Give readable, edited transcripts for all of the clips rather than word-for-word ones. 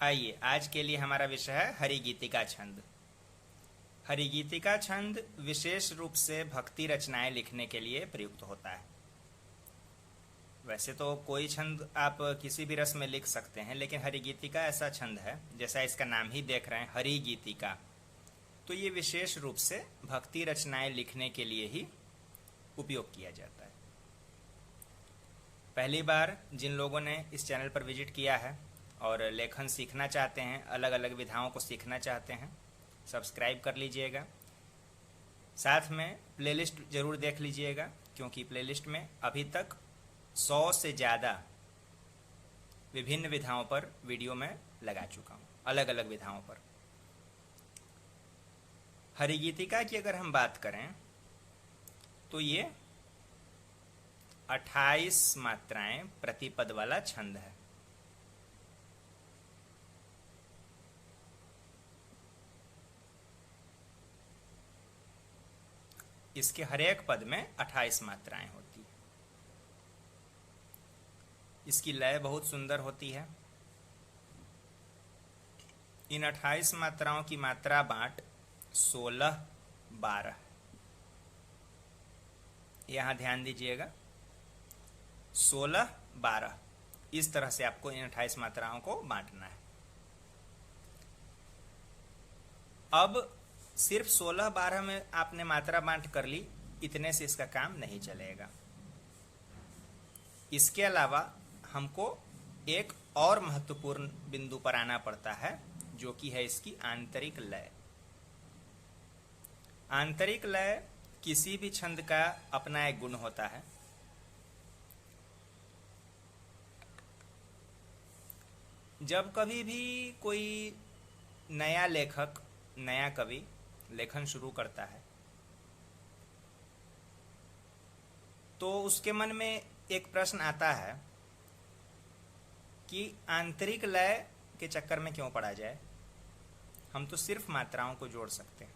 आइए, आज के लिए हमारा विषय है हरिगीतिका छंद। हरिगीतिका छंद विशेष रूप से भक्ति रचनाएं लिखने के लिए प्रयुक्त होता है। वैसे तो कोई छंद आप किसी भी रस में लिख सकते हैं, लेकिन हरिगीतिका ऐसा छंद है, जैसा इसका नाम ही देख रहे हैं, हरिगीतिका। तो ये विशेष रूप से भक्ति रचनाएं लिखने के लिए ही उपयोग किया जाता है। पहली बार जिन लोगों ने इस चैनल पर विजिट किया है और लेखन सीखना चाहते हैं, अलग अलग विधाओं को सीखना चाहते हैं, सब्सक्राइब कर लीजिएगा। साथ में प्लेलिस्ट ज़रूर देख लीजिएगा, क्योंकि प्लेलिस्ट में अभी तक 100 से ज़्यादा विभिन्न विधाओं पर वीडियो में लगा चुका हूँ, अलग अलग विधाओं पर। हरिगीतिका की अगर हम बात करें तो ये 28 मात्राएं प्रतिपद वाला छंद है। इसके हर एक पद में 28 मात्राएं होती है। इसकी लय बहुत सुंदर होती है। इन 28 मात्राओं की मात्रा बांट 16, 12। यहां ध्यान दीजिएगा, 16, 12 इस तरह से आपको इन 28 मात्राओं को बांटना है। अब सिर्फ 16, 12 में आपने मात्रा बांट कर ली, इतने से इसका काम नहीं चलेगा। इसके अलावा हमको एक और महत्वपूर्ण बिंदु पर आना पड़ता है, जो कि है इसकी आंतरिक लय। आंतरिक लय किसी भी छंद का अपना एक गुण होता है। जब कभी भी कोई नया लेखक, नया कवि लेखन शुरू करता है, तो उसके मन में एक प्रश्न आता है कि आंतरिक लय के चक्कर में क्यों पड़ा जाए, हम तो सिर्फ मात्राओं को जोड़ सकते हैं।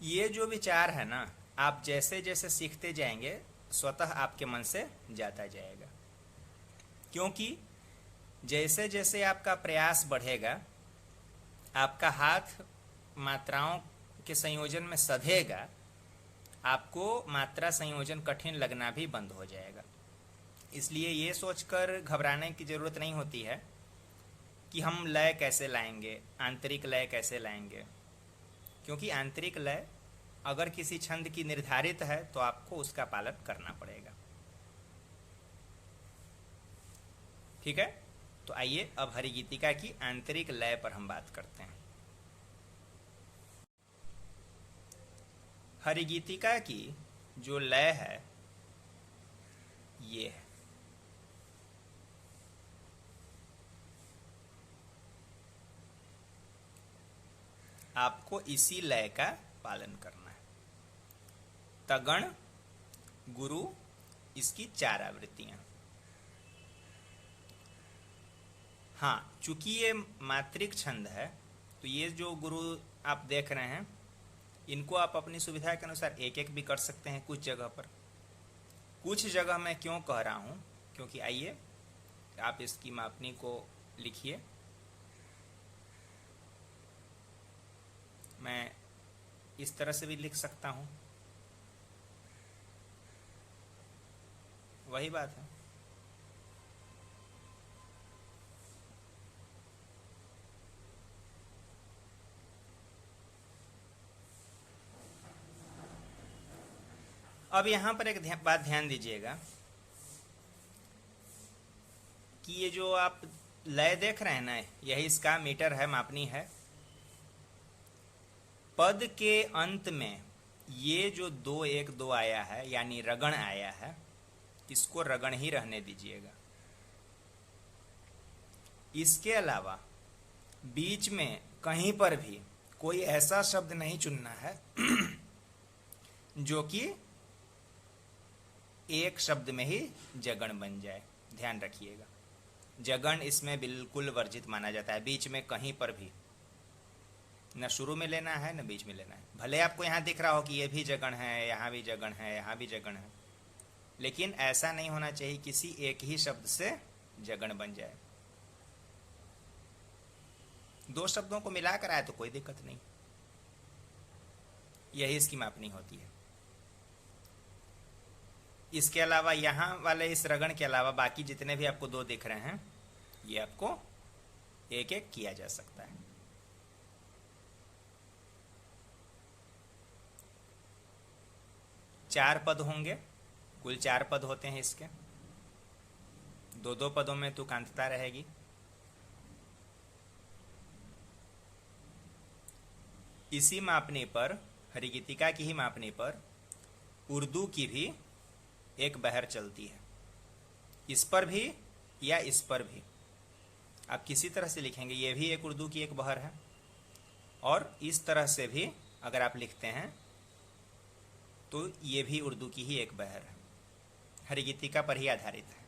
ये जो विचार है ना, आप जैसे जैसे सीखते जाएंगे, स्वतः आपके मन से जाता जाएगा। क्योंकि जैसे जैसे आपका प्रयास बढ़ेगा, आपका हाथ मात्राओं के संयोजन में सधेगा, आपको मात्रा संयोजन कठिन लगना भी बंद हो जाएगा। इसलिए ये सोचकर घबराने की ज़रूरत नहीं होती है कि हम लय कैसे लाएंगे, आंतरिक लय कैसे लाएंगे। क्योंकि आंतरिक लय अगर किसी छंद की निर्धारित है तो आपको उसका पालन करना पड़ेगा। ठीक है, तो आइए अब हरिगीतिका की आंतरिक लय पर हम बात करते हैं। हरिगीतिका की जो लय है ये है। आपको इसी लय का पालन करना है। तगण, गुरु, इसकी 4 आवृत्तियां। हाँ, चूंकि ये मात्रिक छंद है, तो ये जो गुरु आप देख रहे हैं, इनको आप अपनी सुविधा के अनुसार एक एक भी कर सकते हैं कुछ जगह पर। कुछ जगह मैं क्यों कह रहा हूँ, क्योंकि आइए आप इसकी मापनी को लिखिए। मैं इस तरह से भी लिख सकता हूँ, वही बात है। अब यहाँ पर एक बात ध्यान दीजिएगा कि ये जो आप लय देख रहे हैं ना, यही इसका मीटर है, मापनी है। पद के अंत में ये जो 2, 1, 2 आया है, यानी रगण आया है, इसको रगण ही रहने दीजिएगा। इसके अलावा बीच में कहीं पर भी कोई ऐसा शब्द नहीं चुनना है जो कि एक शब्द में ही जगण बन जाए। ध्यान रखिएगा, जगण इसमें बिल्कुल वर्जित माना जाता है। बीच में कहीं पर भी न शुरू में लेना है न बीच में लेना है। भले आपको यहाँ दिख रहा हो कि ये भी जगण है, यहाँ भी जगण है, यहाँ भी जगण है, लेकिन ऐसा नहीं होना चाहिए किसी एक ही शब्द से जगण बन जाए। दो शब्दों को मिलाकर आए तो कोई दिक्कत नहीं। यही इसकी मापनी होती है। इसके अलावा यहाँ वाले इस रगड़ के अलावा बाकी जितने भी आपको दो दिख रहे हैं, ये आपको एक एक किया जा सकता है। चार पद होंगे, कुल 4 पद होते हैं इसके। दो दो पदों में तुकांतता रहेगी। इसी मापनी पर, हरिगीतिका की ही मापनी पर उर्दू की भी एक बहर चलती है। इस पर भी या इस पर भी आप किसी तरह से लिखेंगे, ये भी एक उर्दू की एक बहर है। और इस तरह से भी अगर आप लिखते हैं तो ये भी उर्दू की ही एक बहर है, हरिगीतिका पर ही आधारित है।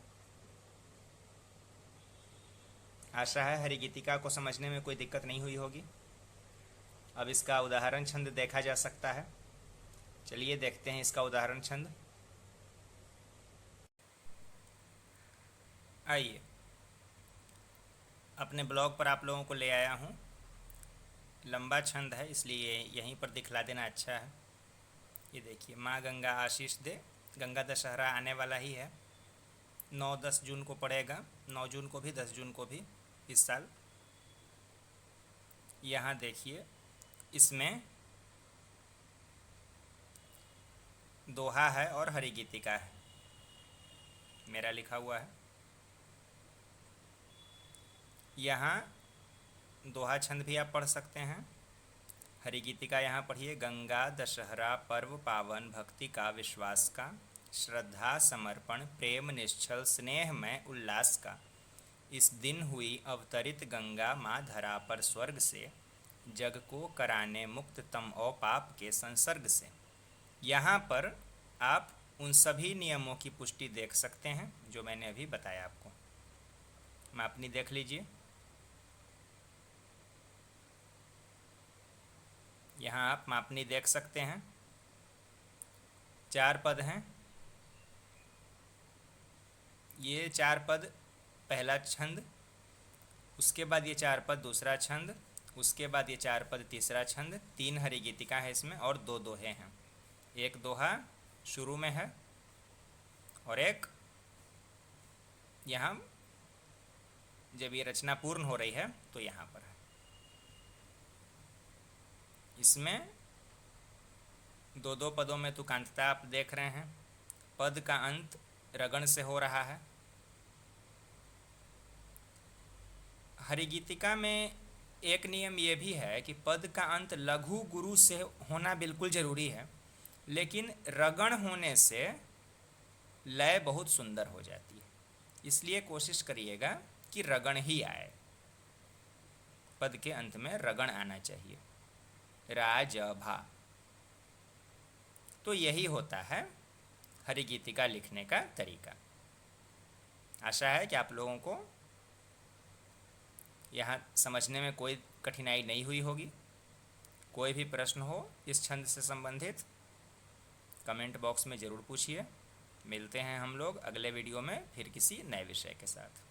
आशा है हरिगीतिका को समझने में कोई दिक्कत नहीं हुई होगी। अब इसका उदाहरण छंद देखा जा सकता है। चलिए देखते हैं इसका उदाहरण छंद। आइए, अपने ब्लॉग पर आप लोगों को ले आया हूँ। लंबा छंद है इसलिए यहीं पर दिखला देना अच्छा है। ये देखिए, माँ गंगा आशीष दे। गंगा दशहरा आने वाला ही है, 9-10 जून को पड़ेगा। 9 जून को भी, 10 जून को भी इस साल। यहाँ देखिए, इसमें दोहा है और हरिगीतिका है, मेरा लिखा हुआ है। यहाँ दोहा छंद भी आप पढ़ सकते हैं। हरिगीतिका यहाँ पढ़िए। गंगा दशहरा पर्व पावन, भक्ति का विश्वास का, श्रद्धा समर्पण प्रेम निश्चल स्नेह में उल्लास का। इस दिन हुई अवतरित गंगा माँ धरा पर स्वर्ग से, जग को कराने मुक्त तम और पाप के संसर्ग से। यहाँ पर आप उन सभी नियमों की पुष्टि देख सकते हैं जो मैंने अभी बताया आपको। मापनी देख लीजिए। यहाँ आप मापनी देख सकते हैं। 4 पद हैं। ये 4 पद पहला छंद, उसके बाद ये 4 पद दूसरा छंद, उसके बाद ये 4 पद तीसरा छंद। 3 हरिगीतिका है इसमें और 2 दोहे हैं। एक दोहा शुरू में है और एक यहाँ जब ये रचना पूर्ण हो रही है तो यहाँ पर है। इसमें 2-2 पदों में तुकांतता आप देख रहे हैं। पद का अंत रगण से हो रहा है। हरिगीतिका में एक नियम ये भी है कि पद का अंत लघु गुरु से होना बिल्कुल ज़रूरी है, लेकिन रगण होने से लय बहुत सुंदर हो जाती है। इसलिए कोशिश करिएगा कि रगण ही आए, पद के अंत में रगण आना चाहिए। राज भा। तो यही होता है हरिगीतिका लिखने का तरीका। आशा है कि आप लोगों को यहाँ समझने में कोई कठिनाई नहीं हुई होगी। कोई भी प्रश्न हो इस छंद से संबंधित कमेंट बॉक्स में ज़रूर पूछिए। मिलते हैं हम लोग अगले वीडियो में फिर किसी नए विषय के साथ।